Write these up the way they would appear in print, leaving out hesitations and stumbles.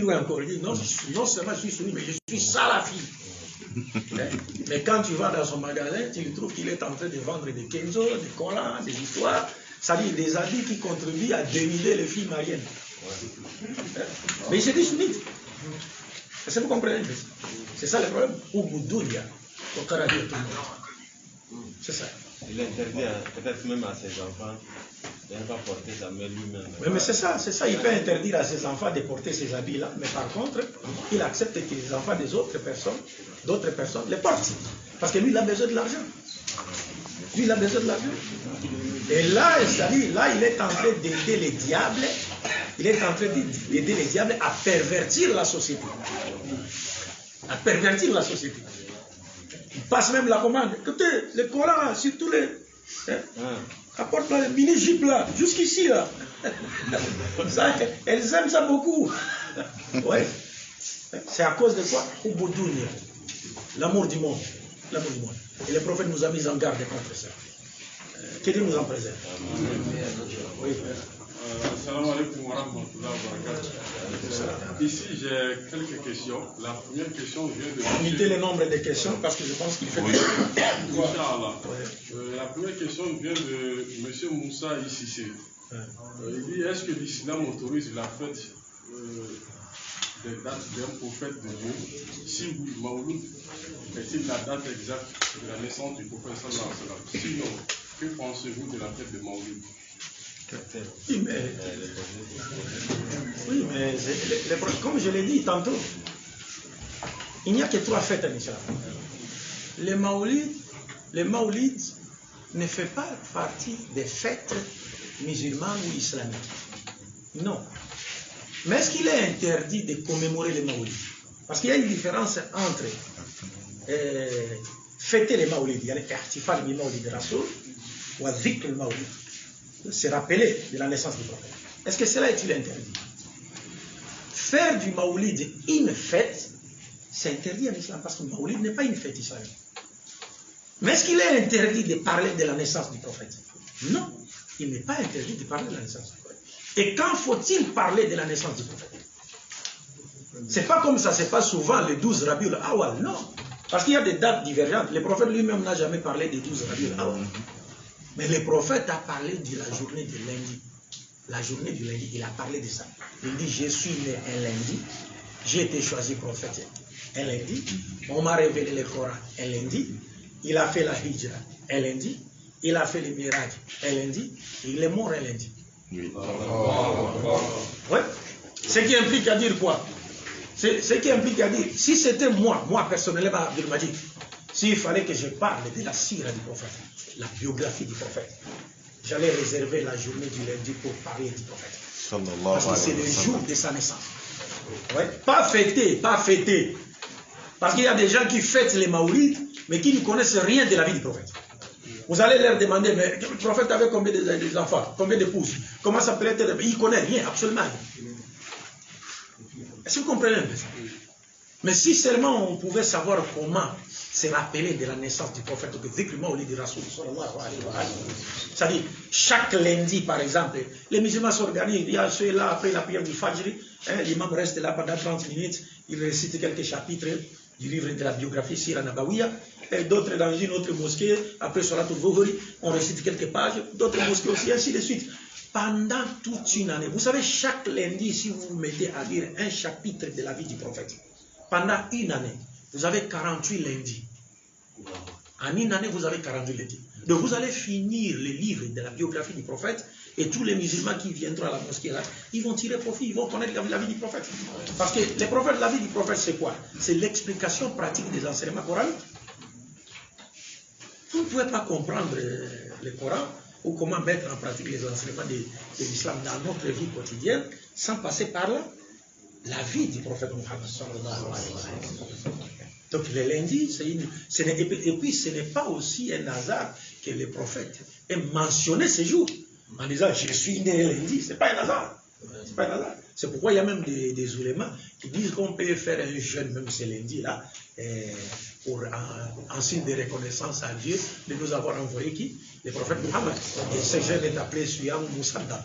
tout encore, il dit non, non seulement je suis sunni, mais je suis salafi. Mais quand tu vas dans son magasin, tu trouves qu'il est en train de vendre des Kenzo, des Korans, des histoires, c'est-à-dire des habits qui contribuent à dénider les filles mariennes. Mais il se dit sunnite. Est-ce que vous comprenez? C'est ça le problème. Ou Boudounia, au Canada, tout le monde. C'est ça. Il interdit peut-être même à ses enfants de ne pas porter sa mère lui-même. Mais c'est ça. Il peut interdire à ses enfants de porter ces habits-là, mais par contre, il accepte que les enfants des autres personnes les portent. Parce que lui, il a besoin de l'argent. Et là, c'est-à-dire, là, il est en train d'aider les diables. Il est en train d'aider les diables à pervertir la société. Il passe même la commande. Écoutez, le Coran, surtout les... apporte le mini-jupe là, jusqu'ici là. Ça, elles aiment ça beaucoup. Ouais. C'est à cause de quoi? L'amour du monde. Et le prophète nous a mis en garde contre ça. Que Dieu nous en préserve. Oui. Salam alaikum wa rahmatullahi wa barakatuh. Ici, j'ai quelques questions. La première question vient de... Limitez le nombre de questions parce que je pense qu'il fait... Inch'Allah. La première question vient de M. Moussa Ississé. Il dit, est-ce que l'islam autorise la fête des dates d'un prophète de Dieu? Si oui, Maouloud est-il la date exacte de la naissance du prophète sallallahu alayhi wa sallam? Sinon, que pensez-vous de la fête de Maouloud? Oui, mais comme je l'ai dit tantôt, il n'y a que 3 fêtes en islam. Le Maoulid ne fait pas partie des fêtes musulmanes ou islamiques. Non. Mais est-ce qu'il est interdit de commémorer le Maoulid? Parce qu'il y a une différence entre fêter les Maoulid, il y a les ihtifal bi Maoulid Rasoul ou dhikr le Maoulid. Se rappeler de la naissance du prophète. Est-ce que cela est-il interdit? Faire du Maoulid une fête, c'est interdit en islam parce que le Maoulid n'est pas une fête islamique. Mais est-ce qu'il est interdit de parler de la naissance du prophète? Non, il n'est pas interdit de parler de la naissance du prophète. Et quand faut-il parler de la naissance du prophète? C'est pas comme ça se passe souvent le 12 Rabiul Awal, non. Parce qu'il y a des dates divergentes. Le prophète lui-même n'a jamais parlé des 12 Rabiul Awal. Mais le prophète a parlé de la journée de lundi. La journée du lundi, il a parlé de ça. Il dit, je suis né un lundi, j'ai été choisi prophète un lundi, on m'a révélé le Coran un lundi, il a fait la hijra un lundi, il a fait le mirage un lundi, et il est mort un lundi. Oui. Ouais. Ce qui implique à dire quoi? Ce qui implique à dire, si c'était moi personnellement, Abdul Majid, s'il fallait que je parle de la sira du prophète, la biographie du prophète, j'allais réserver la journée du lundi pour parler du prophète. Parce que c'est le jour de sa naissance. Ouais. Pas fêter. Parce qu'il y a des gens qui fêtent les Maoulides, mais qui ne connaissent rien de la vie du prophète. Vous allez leur demander, mais le prophète avait combien d'enfants, combien d'épouses, comment ça peut être? Il ne connaît rien, absolument rien. Est-ce que vous comprenez un peu ça? Mais si seulement on pouvait savoir comment se rappeler de la naissance du prophète, c'est-à-dire chaque lundi par exemple, les musulmans s'organisent, il y a ceux-là après la prière du Fajr, l'imam reste là pendant 30 minutes, il récite quelques chapitres du livre de la biographie Sira Nabawiya, et d'autres dans une autre mosquée, après Salat al-Dhuhri, on récite quelques pages, d'autres mosquées aussi, ainsi de suite. Pendant toute une année, vous savez, chaque lundi, si vous vous mettez à lire un chapitre de la vie du prophète, pendant une année, vous avez 48 lundis. En une année, vous avez 48 lundis. Donc vous allez finir le livre de la biographie du prophète et tous les musulmans qui viendront à la mosquée là, ils vont tirer profit, ils vont connaître la vie du prophète. Parce que le prophète, la vie du prophète, c'est quoi? C'est l'explication pratique des enseignements coraniques. Vous ne pouvez pas comprendre le Coran ou comment mettre en pratique les enseignements de l'islam dans notre vie quotidienne sans passer par là. La vie du prophète Mohammed sallallahu alayhi wa sallam. Donc le lundi, et puis ce n'est pas aussi un hasard que le prophète ait mentionné ce jour en disant je suis né lundi, ce n'est pas un hasard. C'est pas un hasard. C'est pourquoi il y a même des oulémas qui disent qu'on peut faire un jeûne même ce lundi-là en signe de reconnaissance à Dieu de nous avoir envoyé qui? Le prophète Mohammed. Et ce jeûne est appelé Suyam Moussadda.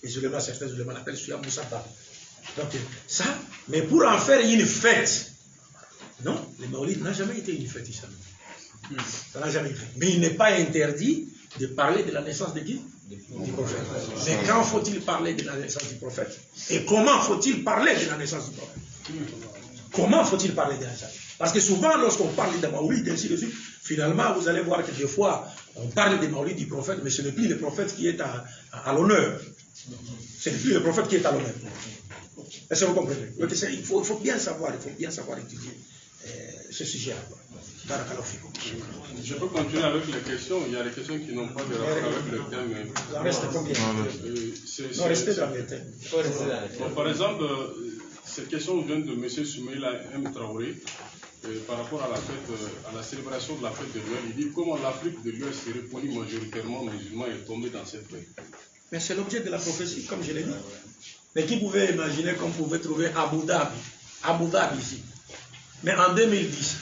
Les oulémas, certains oulémas l'appellent Suyam Moussadda. Donc, ça, mais pour en faire une fête, non, le Maolid n'a jamais été une fête islamique. Ça n'a jamais été. Mais il n'est pas interdit de parler de la naissance de qui? Du prophète. Mais quand faut-il parler de la naissance du prophète? Et comment faut-il parler de la naissance du prophète? Comment faut-il parler de la naissance? Parce que souvent, lorsqu'on parle de Maolid, ainsi de suite, finalement, vous allez voir que des fois, on parle des Maolid du prophète, mais ce n'est plus le prophète qui est à l'honneur. Ce n'est plus le prophète qui est à l'honneur. Est-ce que vous comprenez? Donc, il faut bien savoir étudier ce sujet-là. Je peux continuer avec les questions. Il y a des questions qui n'ont pas de rapport avec le thème. Il en reste combien? Non, restez dans le thème. Par exemple, cette question vient de M. Soumaïla M. Traoré par rapport à la fête, à la célébration de la fête de l'Ouest. Il dit comment l'Afrique de l'Ouest serait majoritairement musulman et tombée dans cette fête. Mais c'est l'objet de la prophétie, comme je l'ai dit. Mais qui pouvait imaginer qu'on pouvait trouver Abu Dhabi ici? Mais en 2010,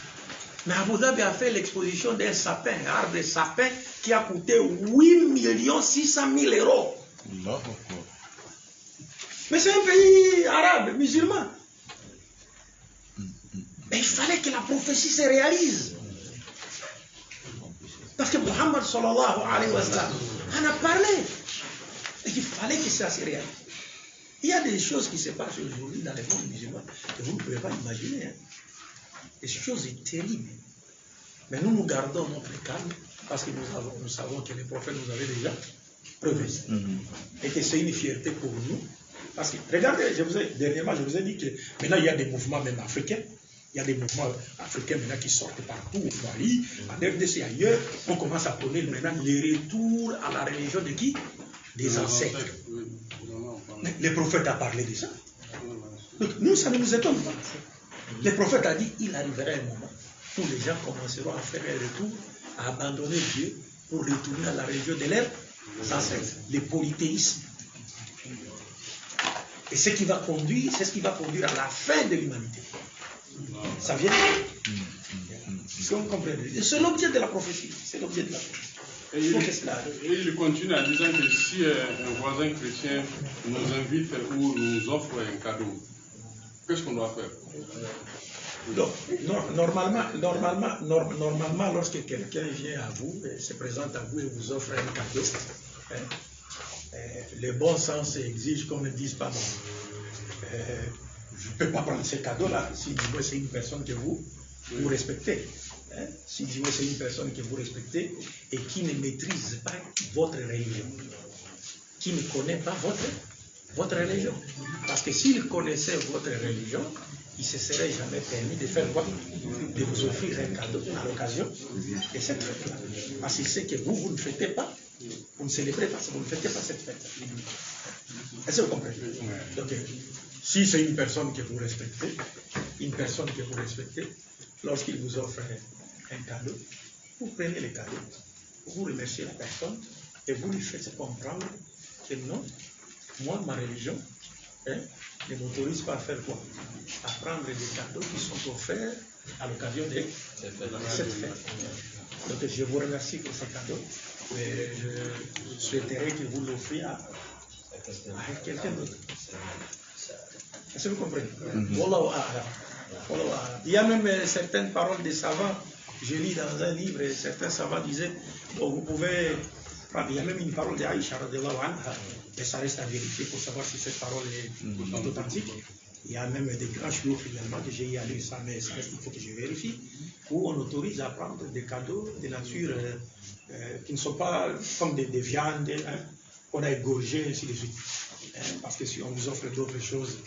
mais Abu Dhabi a fait l'exposition d'un sapin, un arbre de sapin qui a coûté 8 600 000 euros. Mais c'est un pays arabe, musulman. Mais il fallait que la prophétie se réalise. Parce que Muhammad sallallahu alayhi wa sallam en a parlé. Et il fallait que ça se réalise. Il y a des choses qui se passent aujourd'hui dans le monde musulman que vous ne pouvez pas imaginer. Hein. Des choses terribles. Mais nous gardons notre calme parce que nous savons que les prophètes nous avaient déjà prévenu. Et que c'est une fierté pour nous. Parce que, regardez, dernièrement, je vous ai dit que maintenant il y a des mouvements même africains. Il y a des mouvements africains maintenant qui sortent partout, au Mali, en RDC ailleurs. On commence à prôner maintenant les retours à la religion de qui? Des ancêtres. Les prophètes ont parlé de ça. Donc, nous, ça ne nous étonne pas. Le prophète a dit il arrivera un moment où les gens commenceront à faire un retour, à abandonner Dieu pour retourner à la religion de leurs ancêtres, le polythéisme. Et c'est ce qui va conduire à la fin de l'humanité. Ça vient. Si on comprend. C'est l'objet de la prophétie. C'est l'objet de la prophétie. Et il continue en disant que si un voisin chrétien nous invite ou nous offre un cadeau, qu'est-ce qu'on doit faire? Donc, normalement, lorsque quelqu'un vient à vous, se présente à vous et vous offre un cadeau, le bon sens exige qu'on ne dise pas bon. Je ne peux pas prendre ce cadeau-là si c'est une personne que vous respectez. Si c'est une personne que vous respectez et qui ne maîtrise pas votre religion, qui ne connaît pas votre religion. Parce que s'il connaissait votre religion, il ne se serait jamais permis de faire quoi? De vous offrir un cadeau à l'occasion de cette fête-là. Parce qu'il sait que vous ne fêtez pas, vous ne célébrez pas, vous ne fêtez pas cette fête. Est-ce que vous comprenez? Donc, si c'est une personne que vous respectez, lorsqu'il vous offre un cadeau, vous prenez le cadeau, vous remerciez la personne et vous lui faites comprendre que non, moi, ma religion, ne m'autorise pas à faire quoi? À prendre des cadeaux qui sont offerts à l'occasion de cette fête. Donc je vous remercie pour ce cadeau, mais je souhaiterais que vous l'offriez à quelqu'un d'autre. Est-ce que vous comprenez? Wallahu a'lam. Il y a même certaines paroles des savants, je lis dans un livre, certains savants disaient, bon, vous pouvez prendre, il y a même une parole d'Aïcha, mais ça reste à vérifier pour savoir si cette parole est authentique. Il y a même des grands chouours finalement que j'ai lu ça, mais ça reste, il faut que je vérifie, où on autorise à prendre des cadeaux de nature qui ne sont pas comme des viandes, qu'on a égorgées, ainsi de suite. Parce que si on vous offre d'autres choses,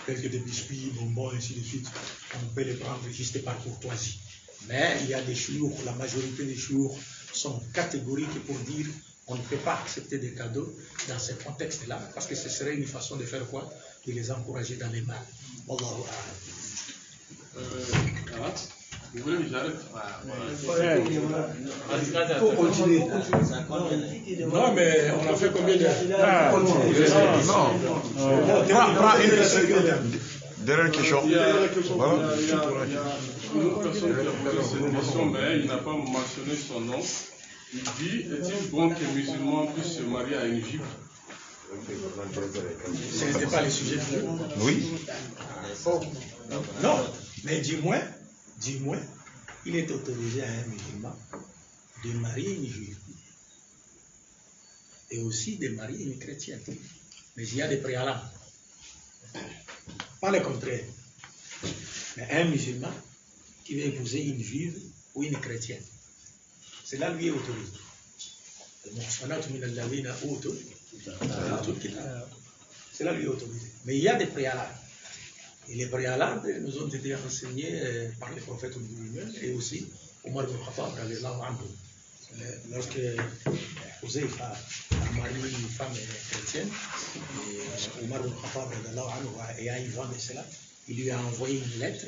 tels que des biscuits, bonbons, ainsi de suite, on peut les prendre juste par courtoisie. Mais il y a des chouours, la majorité des chouours sont catégoriques pour dire on ne peut pas accepter des cadeaux dans ce contexte-là, parce que ce serait une façon de faire quoi? De les encourager dans les mal. Vous voulez que j'arrête? Il faut continuer. Non, mais on a fait combien de Dernière question. Il y a une personne qui a posé cette question, mais il n'a pas mentionné son nom. Il dit, est-il bon qu'un musulman puisse se marier à une juive? Ce n'était pas le sujet du jour. Oui. Non, mais du moins, il est autorisé à un musulman de marier une juive et aussi de marier une chrétienne. Mais il y a des préalables. Pas le contraire. Mais un musulman qui veut épouser une juive ou une chrétienne, cela lui est autorisé. Cela lui est autorisé. Mais il y a des préalables. Et les préalables nous ont été enseignés par les prophètes lui-même et aussi Omar ibn Khattab, lorsque Huzayf a marié une femme chrétienne, et Omar ibn Khattab ayant eu vent de cela, il lui a envoyé une lettre,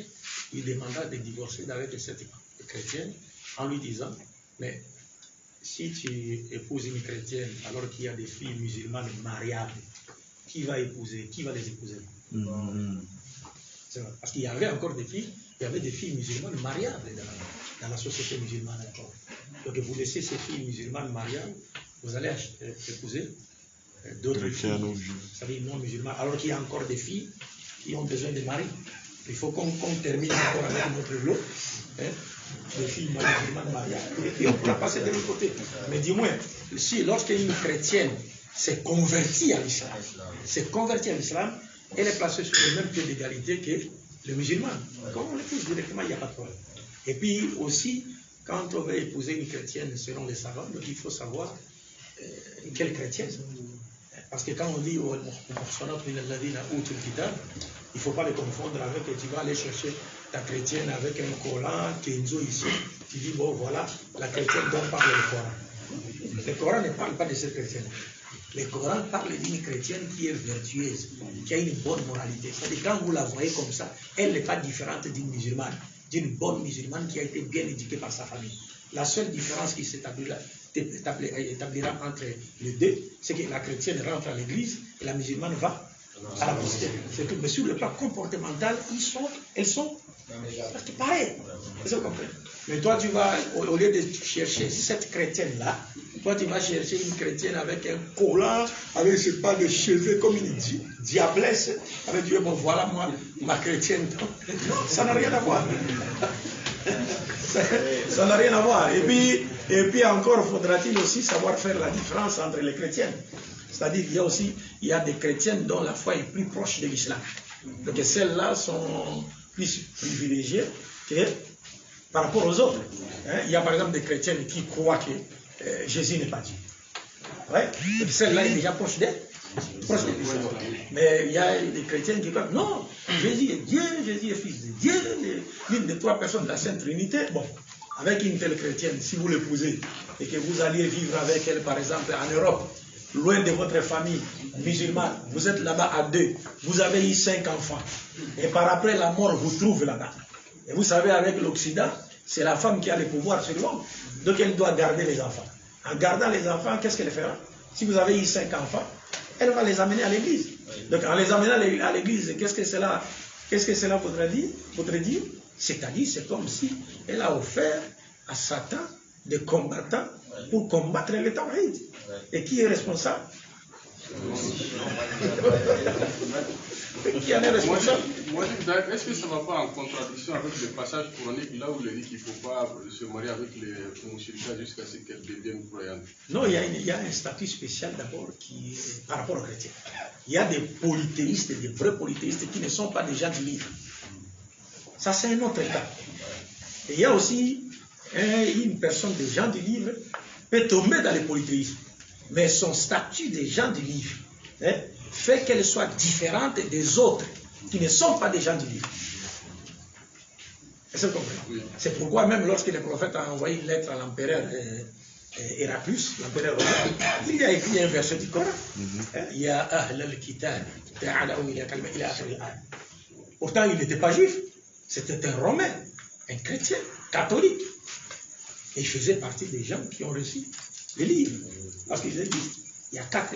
il demanda de divorcer avec cette chrétienne en lui disant, mais si tu épouses une chrétienne alors qu'il y a des filles musulmanes mariables, qui va les épouser? Parce qu'il y avait encore des filles, il y avait des filles musulmanes mariables dans la société musulmane encore. Donc vous laissez ces filles musulmanes mariables, vous allez épouser d'autres filles, c'est-à-dire non musulmanes, alors qu'il y a encore des filles qui ont besoin de mari. Il faut qu'on termine encore avec notre lot, les filles musulmanes mariables, et puis on pourra passer de l'autre côté. Mais du moins, si lorsqu'une chrétienne s'est convertie à l'islam, elle est placée sur le même pied d'égalité que le musulman. Quand on l'épouse directement, il n'y a pas de problème. Et puis aussi, quand on veut épouser une chrétienne selon les savants, donc il faut savoir quelle chrétienne. Parce que quand on dit il ne faut pas les confondre avec, tu vas aller chercher ta chrétienne avec un Coran, Kenzo ici, tu dis bon voilà, la chrétienne dont parle le Coran. Le Coran ne parle pas de cette chrétienne. Le Coran parle d'une chrétienne qui est vertueuse, qui a une bonne moralité. C'est-à-dire quand vous la voyez comme ça, elle n'est pas différente d'une musulmane, d'une bonne musulmane qui a été bien éduquée par sa famille. La seule différence qui s'établira entre les deux, c'est que la chrétienne rentre à l'église et la musulmane va à la mosquée. C'est tout. Mais sur le plan comportemental, elles sont pareilles. Mais toi, tu vas, au lieu de chercher cette chrétienne-là, toi, tu vas chercher une chrétienne avec un collant, avec ce pas de cheveux comme une diablesse, avec Dieu, bon, voilà moi, ma chrétienne. Ça n'a rien à voir. Ça n'a rien à voir. Et puis encore, faudra-t-il aussi savoir faire la différence entre les chrétiennes. C'est-à-dire qu'il y a des chrétiennes dont la foi est plus proche de l'islam. Donc celles-là sont plus privilégiées que par rapport aux autres. Il y a par exemple des chrétiennes qui croient que Jésus n'est pas Dieu. Ouais. Celle-là est déjà proche d'elle. Mais il y a des chrétiens qui croient non, Jésus est Dieu, Jésus est fils de Dieu, l'une des trois personnes de la Sainte Trinité. Bon, avec une telle chrétienne, si vous l'épousez et que vous alliez vivre avec elle, par exemple, en Europe, loin de votre famille musulmane, vous êtes là-bas à 2, vous avez eu 5 enfants, et par après la mort vous trouve là-bas. Et vous savez, avec l'Occident, c'est la femme qui a le pouvoir sur l'homme, donc elle doit garder les enfants. En gardant les enfants, qu'est-ce qu'elle fera? Si vous avez eu 5 enfants, elle va les amener à l'église. Donc en les amenant à l'église, qu'est-ce que cela voudrait dire? C'est-à-dire, c'est comme si elle a offert à Satan des combattants pour combattre le tawhid. Et qui est responsable? Qui en est responsable? Moi, est-ce que ça ne va pas en contradiction avec le passage coranique là où il dit qu'il ne faut pas se marier avec les musulmans jusqu'à ce qu'elles deviennent croyantes? Non, il y a un statut spécial d'abord qui est par rapport aux chrétiens. Il y a des polythéistes, des vrais polythéistes qui ne sont pas des gens du livre. Ça, c'est un autre cas. Et il y a aussi une personne des gens du livre peut tomber dans le polythéisme. Mais son statut des gens du livre fait qu'elle soit différente des autres qui ne sont pas des gens du livre. Est-ce que vous comprenez? C'est pourquoi même lorsque le prophète a envoyé une lettre à l'empereur Héraclus, l'empereur romain, il a écrit un verset du Coran. Il y a Ahl al-Kitab. Pourtant, il n'était pas juif. C'était un Romain, un chrétien, catholique. Et il faisait partie des gens qui ont reçu les livres. Parce qu'il dit, il y a 4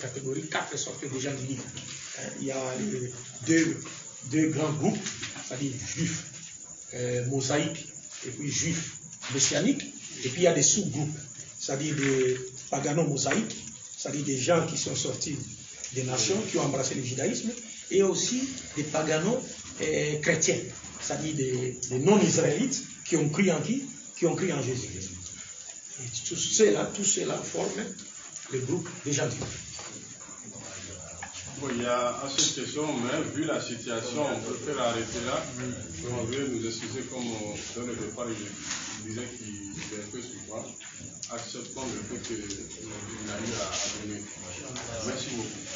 catégories, 4 sortes de gens du livre. Il y a deux grands groupes, c'est-à-dire juifs mosaïques et puis juifs messianiques. Et puis il y a des sous-groupes, c'est-à-dire des pagano-mosaïques c'est-à-dire des gens qui sont sortis des nations, qui ont embrassé le judaïsme, et aussi des paganos chrétiens, c'est-à-dire des non-israélites qui ont cru en qui? Qui ont cru en Jésus. Et tout cela forme le groupe des gentils. Bon, il y a assez de questions, mais vu la situation, on préfère arrêter là. On veut nous excuser comme dans le départ, il disait qu'il était un peu souffrant. Acceptons le fait qu'il a eu à donner. Merci beaucoup.